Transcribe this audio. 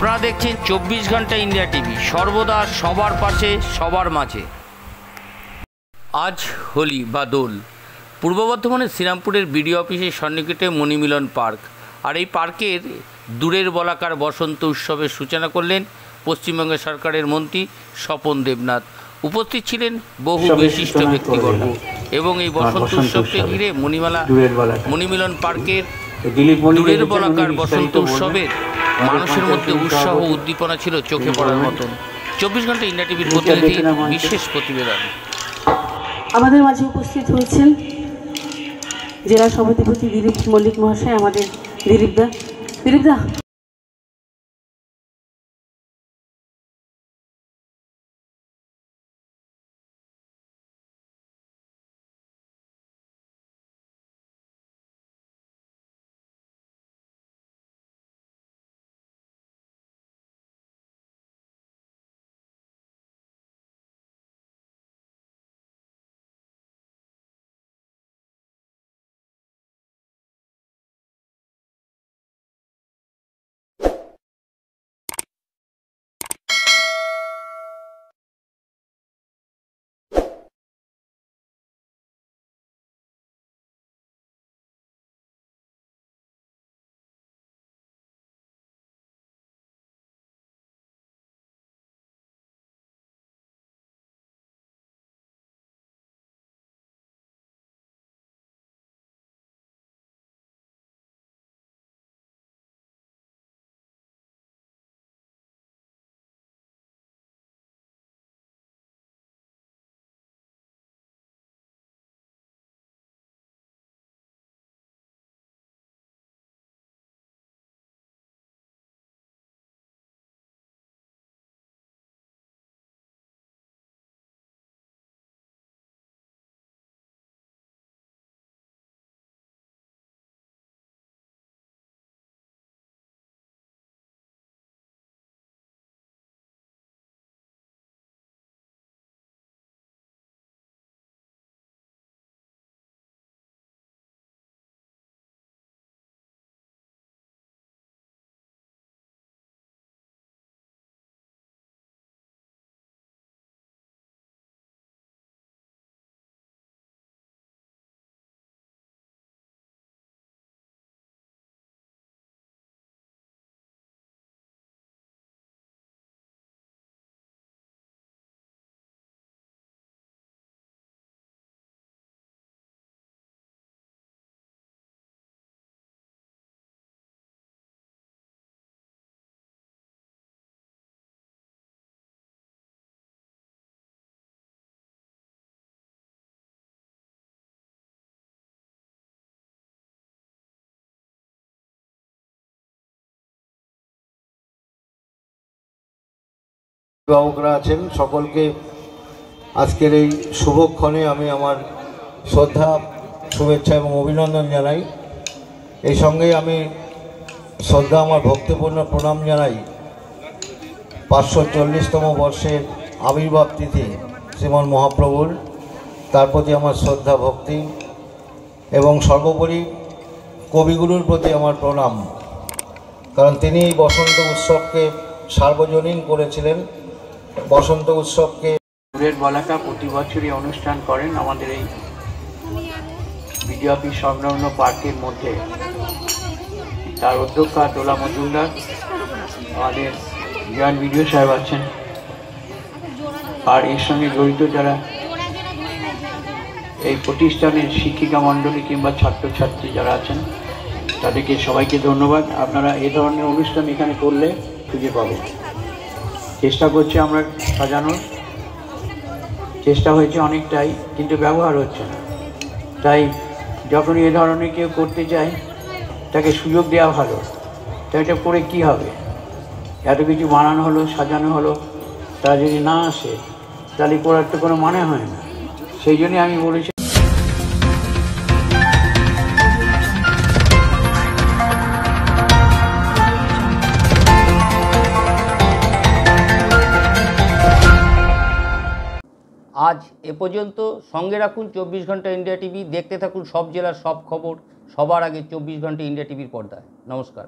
আপনারা দেখছেন 24 ঘন্টা ইন্ডিয়া টিভি, সর্বদা সবার পাশে সবার মাঝে। আজ হোলি বা দোল। পূর্ব বর্ধমানের শ্রীরামপুরের বিডিও অফিসের সন্নিকটে মণিমিলন পার্ক। আর এই পার্কের দূরের বলাকার বসন্ত উৎসবের সূচনা করলেন পশ্চিমবঙ্গ সরকারের মন্ত্রী স্বপন দেবনাথ। উপস্থিত ছিলেন বহু বিশিষ্ট ব্যক্তিবর্গ এবং এই বসন্ত উৎসবকে ঘিরে মণিমিলন পার্কের দূরের বলাকার বসন্ত উৎসবের মানুষের মধ্যে উৎসাহ উদ্দীপনা ছিল চোখে পড়ার মতন। 24 ঘন্টা ইন্ডিয়া টিভির প্রতিনিধি বিশেষ প্রতিবেদন। আমাদের মাঝে উপস্থিত হয়েছেন জেলা সভাধিপতি দিলীপ মল্লিক মহাশয়। আমাদের দিলীপদা, অভিভাবকরা আছেন, সকলকে আজকের এই শুভক্ষণে আমি আমার শ্রদ্ধা, শুভেচ্ছা এবং অভিনন্দন জানাই। এই সঙ্গেই আমি শ্রদ্ধা, আমার ভক্তিপূর্ণ প্রণাম জানাই 540তম বর্ষের আবির্ভাব তিথি শ্রীমন মহাপ্রভুর। তার প্রতি আমার শ্রদ্ধা, ভক্তি এবং সর্বোপরি কবিগুরুর প্রতি আমার প্রণাম, কারণ তিনি এই বসন্ত উৎসবকে সার্বজনীন করেছিলেন। বসন্ত উৎসবকে দূরের বলাকা প্রতি বছরই অনুষ্ঠান করেন আমাদের এই বিডিও অফিস সংলগ্ন পার্কের মধ্যে। তার অধ্যক্ষা দোলা মজুমদার, আমাদের জয়েন্ট বিডিও সাহেব আছেন, আর এর সঙ্গে জড়িত যারা এই প্রতিষ্ঠানের শিক্ষিকা মণ্ডলী কিংবা ছাত্রছাত্রী যারা আছেন, তাদেরকে সবাইকে ধন্যবাদ। আপনারা এ ধরনের অনুষ্ঠান এখানে করলে খুঁজে পাবেন। চেষ্টা করছি আমরা সাজানোর, চেষ্টা হয়েছে অনেকটাই, কিন্তু ব্যবহার হচ্ছে না। তাই যখনই এ ধরনের কেউ করতে চায় তাকে সুযোগ দেওয়া ভালো। তাই এটা করে কী হবে? এত কিছু বানানো হলো, সাজানো হলো, তারা যদি না আসে তাহলে করার তো কোনো মানে হয় না। সেই জন্যই আমি বলেছি আজ এ পর্যন্ত। সঙ্গে রাখুন 24 ঘন্টা ইন্ডিয়া টিভি। দেখতে থাকুন সব জেলার সব খবর সবার আগে 24 ঘন্টা ইন্ডিয়া টিভির পর্দায়। নমস্কার।